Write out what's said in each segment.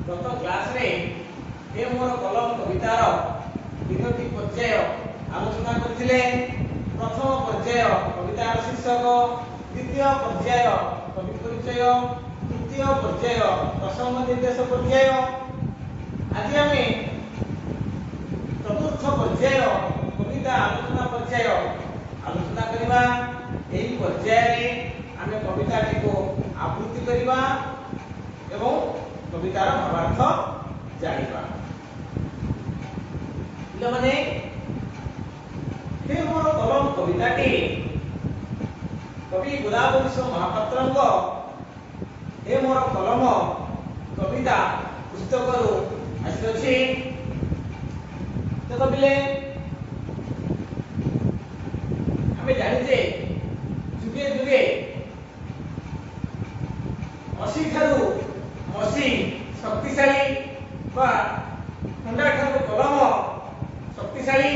गत क्लास रे हे मोर कलम कवितार तीनोटी पर्याय आलोचना करथिले। प्रथम पर्याय कवितार शीर्षक, द्वितीय पर्याय कवि परिचय, तृतीय पर्याय प्रसंग निर्देश पर्याय। आज आमे चतुर्थ पर्याय कविता आलोचना पर्याय आलोचना करिबा। एही पर्याय रे आमे कविताटी को आवृत्ति करिबा एवं कवितार भावार्थ जानिबा। पिलामाने हे मोर कलम कविताटी कवि गोदावरीश महापात्रंक हे मोर कलम कविता पुस्तकरू आसी। देखो पिले आमे जानिजे जुगे जुगे मसी ठारू मसी शक्तिशाली बा खंडा ठारू कलम शक्तिशाली।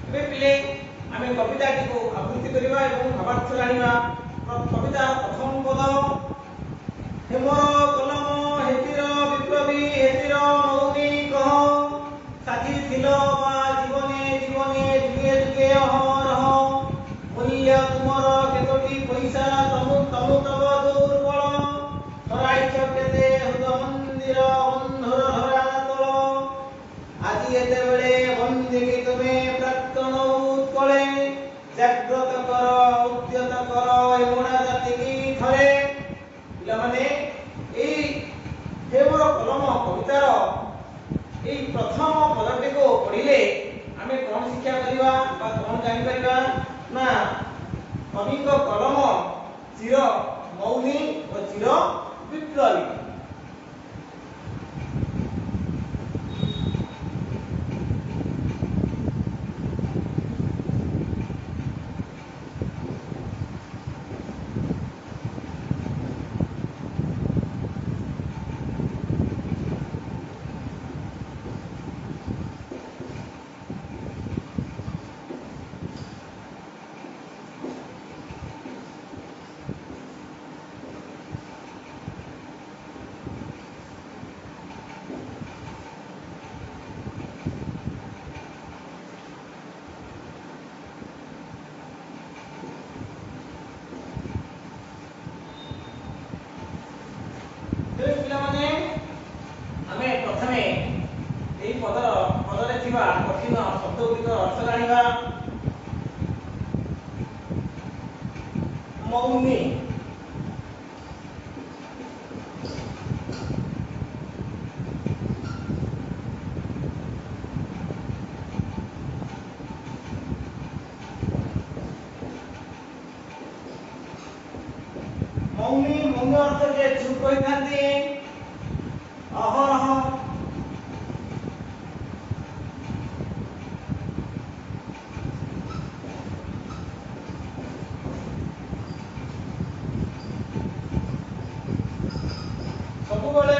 ए पिले आमे कविताटी को आवृत्ति करिबा एवं भावार्थ जानिबा। कविता प्रथम पद, हे मोर कलम हेतिर विप्लवी हेतिर मौनी कह, साथी थिल बा जीवने जीवने जुगे जुगे अहरह, मूल्य तुमर केतोटी पैसा तमु तमु तब दुर्बल, हराइछ केते हृद मंदिर बंधुर धरातल, আজি एते बेले बंदिकी तुमे प्राक्तन उत्कले, जाग्रत कर उद्यत कर एमुणा जाति की थरे। पिला माने ए हे मोर कलम कवितार ए प्रथम पदटी को पढ़िले आमे कोन शिक्षा करिबा बा कोन जानि परिबा ना कवि को कलम चिर मौनी और चिर विप्लवी। कठिन शब्द गुड़िक अर्थ जानिबा। मौनी मौनी मौन अर्थ जे चुप होई थांती। अहरह सबुबले,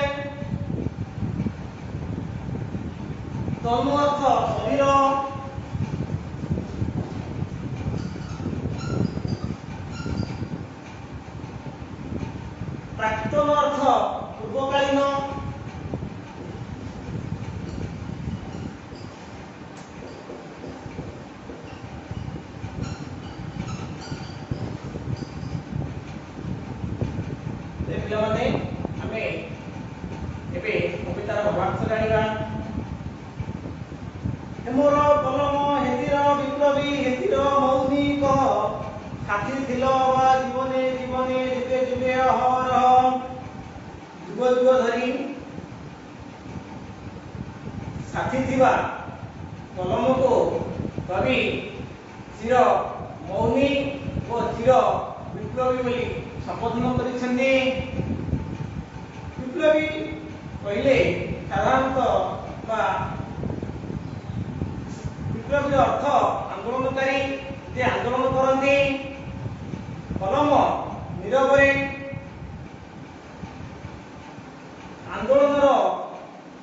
तनु अर्थ शरीर, प्राक्तन अर्थ पूर्वकालीन, पिलामाने आमे एबे कवितार भावार्थ जानिबा। हे मोर कलम हेतिर विप्लवी हेतिर मौनी कह, साथी थिल बा जीवने जीवने जुगे जुगे अहरह, जुग जुग धरी साथी थिबा कलम को कवि चिर मौनी और चिर विप्लवी बोली संबोधन करिसेंती। विप्लवी कहले साधारणतः बा विप्लवी अर्थ आंदोलनकारी जे आंदोलन करती। कलम नीरवरे आंदोलनर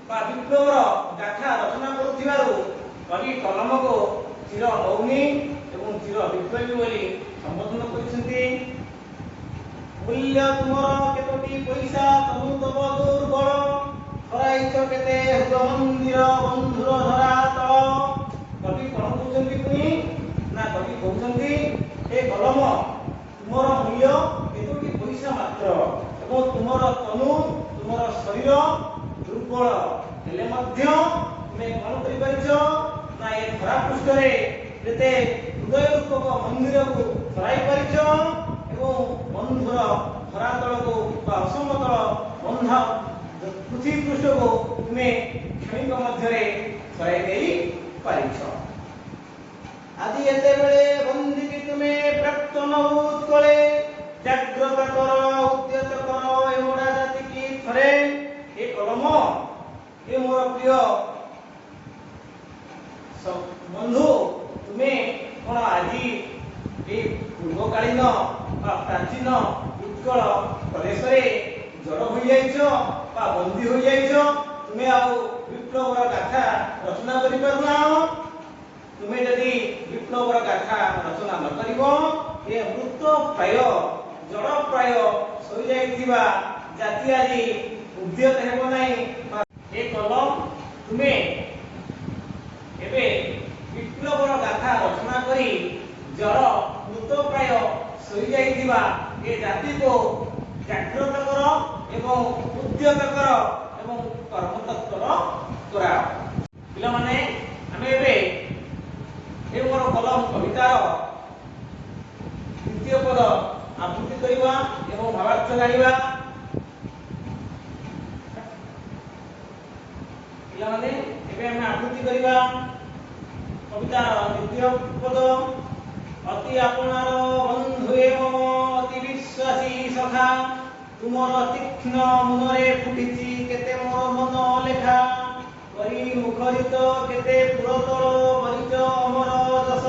बा विप्लवर गाथा रचना करुथिबारु कवि कलम को चिर मौनी एवं चिर विप्लवी बोली संबोधन करिसेंती। मूल्य तुमर केतोटी କୋଟି ପଇସା ତନୁ ତବ ଦୁର୍ବଳ ହରାଇଛ କେତେ ହୃଦ ମନ୍ଦିର ବନ୍ଧୁର ଧରାତଳ। କବି କଣ କହୁଛନ୍ତି ପୁଣି ନା କବି କହୁଛନ୍ତି ଏ କଲମ ତୁମର ମୂଲ୍ୟ କେତୋଟି ପଇସା ମାତ୍ର ଏବଂ ତୁମର ତନୁ ତୁମର ଶରୀର ଦୁର୍ବଳ ହେଲେ ମଧ୍ୟ ତୁମେ କଣ କରିପାରିଛ ନା ଏ ଧରା ପୃଷ୍ଠରେ ଯେତେ ହୃଦୟ ରୂପକ ମନ୍ଦିରକୁ ସରାଇ ପାରିଛ ଏବଂ ବନ୍ଧୁର ଧରାତଳକୁ ବା ଅସମତଳ ବନ୍ଧ ପୃଥିବୀ ପୃଷ୍ଠକୁ ତୁମେ କ୍ଷଣିକ ମଧ୍ୟରେ ସରାଇ ଦେଇ ପାରିଛ। ଆଜି ଏତେବେଳେ ବନ୍ଦିକି ତୁମେ ପ୍ରାକ୍ତନ ଉତ୍କଳେ ଜାଗ୍ରତ କର ଉଦ୍ୟତ କର ଏ ମୋଡ଼ା ଜାତିକି ଥରେ। ଏ କଲମ ଏ ମୋର ପ୍ରିୟ ବନ୍ଧୁ ତୁମେ କଣ ଆଜି ଏ ପୂର୍ବକାଳୀନ ବା ପ୍ରାଚୀନ ଉତ୍କଳ ପ୍ରଦେଶରେ ଜଡ଼ ହୋଇଯାଇଛ ବା ବନ୍ଦୀ ହୋଇଯାଇଛ। ତୁମେ ଆଉ ବିପ୍ଳବର ଗାଥା ରଚନା କରିପାରୁନାହ। ତୁମେ ଯଦି ବିପ୍ଳବର ଗାଥା ରଚନା ନ କରିବ ଏ ମୃତ ପ୍ରାୟ ଜଡ଼ ପ୍ରାୟ ଶୋଇଯାଇଥିବା ଜାତି ଆଜି ଉଦ୍ୟତ ହେବ ନାହିଁ। ଏ କଲମ ତୁମେ ଏବେ ବିପ୍ଳବର ଗାଥା ରଚନା କରି ଜଳ ମୃତପ୍ରାୟ ଶୋଇଯାଇଥିବା ଏ ଜାତିକୁ ଜାଗ୍ରତ କର ଏବଂ ଉଦ୍ୟତ କର ଏବଂ କର୍ମତତ୍ପର କରାଅ। ପିଲାମାନେ ଆମେ ଏବେ ଏ ମୋର କଲମ କବିତାର ଦ୍ୱିତୀୟ ପଦ ଆବୃତ୍ତି କରିବା ଏବଂ ଭାବାର୍ଥ ଜାଣିବା। ପିଲାମାନେ ଏବେ ଆମେ ଆବୃତ୍ତି କରିବା କବିତାର ଦ୍ୱିତୀୟ ପଦ। ଅତି ଆପଣାର ବନ୍ଧୁ ଏବଂ ଅତି ବିଶ୍ୱାସୀ ସଖା ତୁମର ତୀକ୍ଷ୍ଣ ମୁନରେ ଫୁଟିଛି କେତେ ମୋର ମନ ଲେଖା କରି ମୁଖରିତ କେତେ ପୁରତଳ ଭରିଛ ଅମର ଯଶ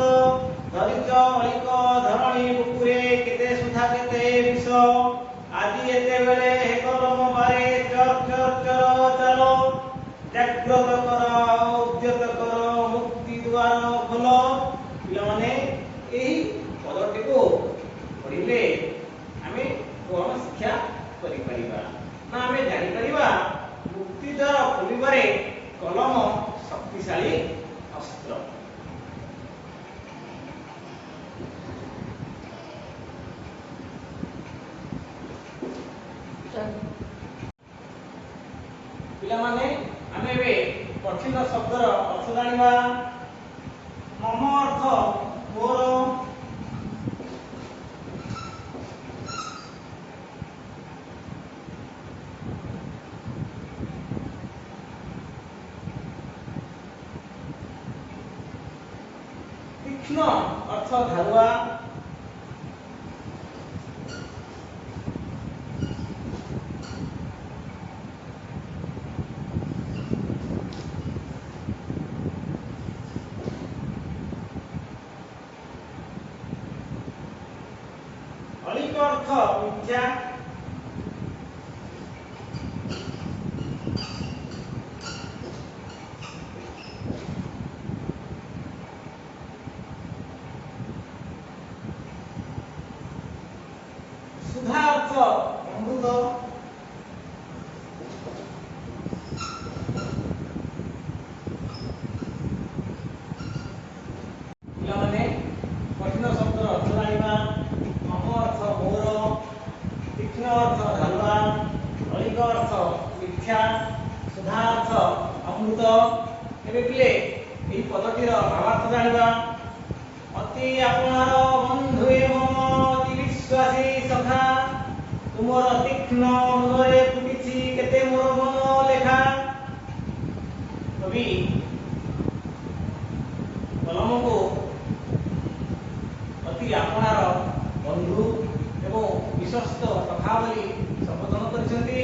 ଧରିଛ ଅଳିକ ଧରଣୀ ବୁକୁରେ କେତେ ସୁଧା କେତେ ବିଷ। ଆଜି ଏତେବେଳେ ହେ କଲମ ବାରେ ଚର ଚର ଚର ଚାଲ ଜାଗ୍ରତ କର ଉଦ୍ୟତ କର ମୁକ୍ତି ଦ୍ୱାର ଖୋଲ। ପିଲାମାନେ ଏହି ପଦଟିକୁ ପଢ଼ିଲେ ଆମେ କଣ ଶିକ୍ଷା କରିପାରିବା ନା ଆମେ ଜାଣିପାରିବା ମୁକ୍ତି ଦ୍ୱାର ଖୋଲିବାରେ କଲମ ଶକ୍ତିଶାଳୀ ଅସ୍ତ୍ର। ପିଲାମାନେ ଆମେ ଏବେ କଠିନ ଶବ୍ଦର ଅର୍ଥ ଜାଣିବା। ମମ ଅର୍ଥ ମୋର, ତୀକ୍ଷ୍ଣ ଅର୍ଥ ଧାରୁଆ, ଅଳିକ ଅର୍ଥ ମିଥ୍ୟା, ସୁଧା ଅର୍ଥ ଅମୃତ, ପିଲାମାନେ କଠିନ ଶବ୍ଦର ଅର୍ଥ ଜାଣିବା। ମମ ଅର୍ଥ ମୋର, ତୀକ୍ଷ୍ଣ ଅର୍ଥ ଧାରୁଆ, ଅଳିକ ଅର୍ଥ ମିଥ୍ୟା, ସୁଧା ଅର୍ଥ ଅମୃତ। ଏବେ ପିଲେ ଏହି ପଦଟିର ଭାବାର୍ଥ ଜାଣିବା। ଅତି ଆପଣାର ବନ୍ଧୁ ଏବଂ ଅତି ବିଶ୍ୱାସୀ ସଖା ତୁମର ତୀକ୍ଷ୍ଣ ମୁନରେ ଫୁଟିଛି କେତେ ମୋର ମନ ଲେଖା। କବି କଲମକୁ ଅତି ଆପଣାର ବନ୍ଧୁ ଏବଂ ବିଶ୍ୱସ୍ତ ସଖା ବୋଲି ସମ୍ବୋଧନ କରିଛନ୍ତି।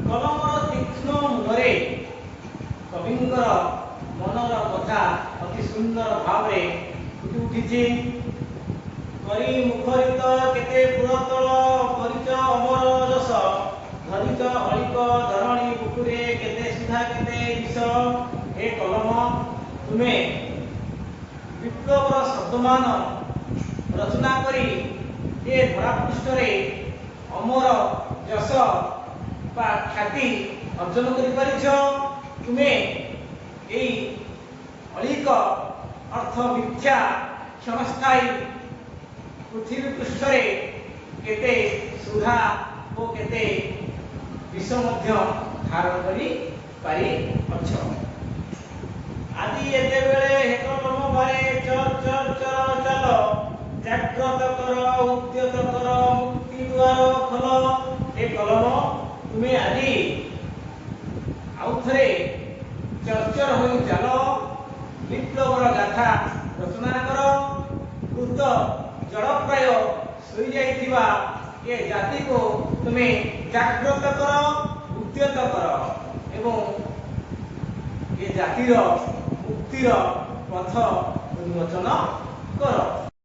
କଲମର ତୀକ୍ଷ୍ଣ ମୁନରେ କବିଙ୍କର ମନର କଥା ଅତି ସୁନ୍ଦର ଭାବରେ ଫୁଟି ଉଠିଛି। କରି ମୁଖରିତ କେତେ ପୁରତଳ କରିଛ ଅମର ଯଶ ଧରିଛ ଅଳିକ ଧରଣୀ ବୁକୁରେ କେତେ ସୁଧା କେତେ ବିଷ। ଏ କଲମ ତୁମେ ବିପ୍ଳବର ଶବ୍ଦମାନ ରଚନା କରି ଏ ଧରାପୃଷ୍ଠରେ ଅମର ଯଶ ବା ଖ୍ୟାତି ଅର୍ଜନ କରିପାରିଛ। ତୁମେ ଏଇ ଅଳିକ ଅର୍ଥ ମିଥ୍ୟା କ୍ଷଣସ୍ଥାୟୀ ପୃଥିବୀ ପୃଷ୍ଠରେ କେତେ ସୁଧା ଓ କେତେ ବିଷ ମଧ୍ୟ ଧାରଣ କରି ପାରିଅଛ। ଆଜି ଏତେବେଳେ ହେକଲମ ବାରେ ଚର ଚର ଚର ଚାଲ, ଜାଗ୍ରତ କର ଉଦ୍ୟତ କର ମୁକ୍ତି ଦ୍ୱାର ଖୋଲ। ଏ କଲମ ତୁମେ ଆଜି ଆଉ ଥରେ ଚର୍ଚର ହୋଇ ଚାଲ, ବିପ୍ଳବର ଗାଥା ରଚନା କର। ବୃଦ୍ଧ ଜଳପ୍ରାୟ ଶୋଇଯାଇଥିବା ଏ ଜାତିକୁ ତୁମେ ଜାଗ୍ରତ କର, ଉଦ୍ୟତ କର ଏବଂ ଏ ଜାତିର ମୁକ୍ତିର ପଥ ଉନ୍ମୋଚନ କର।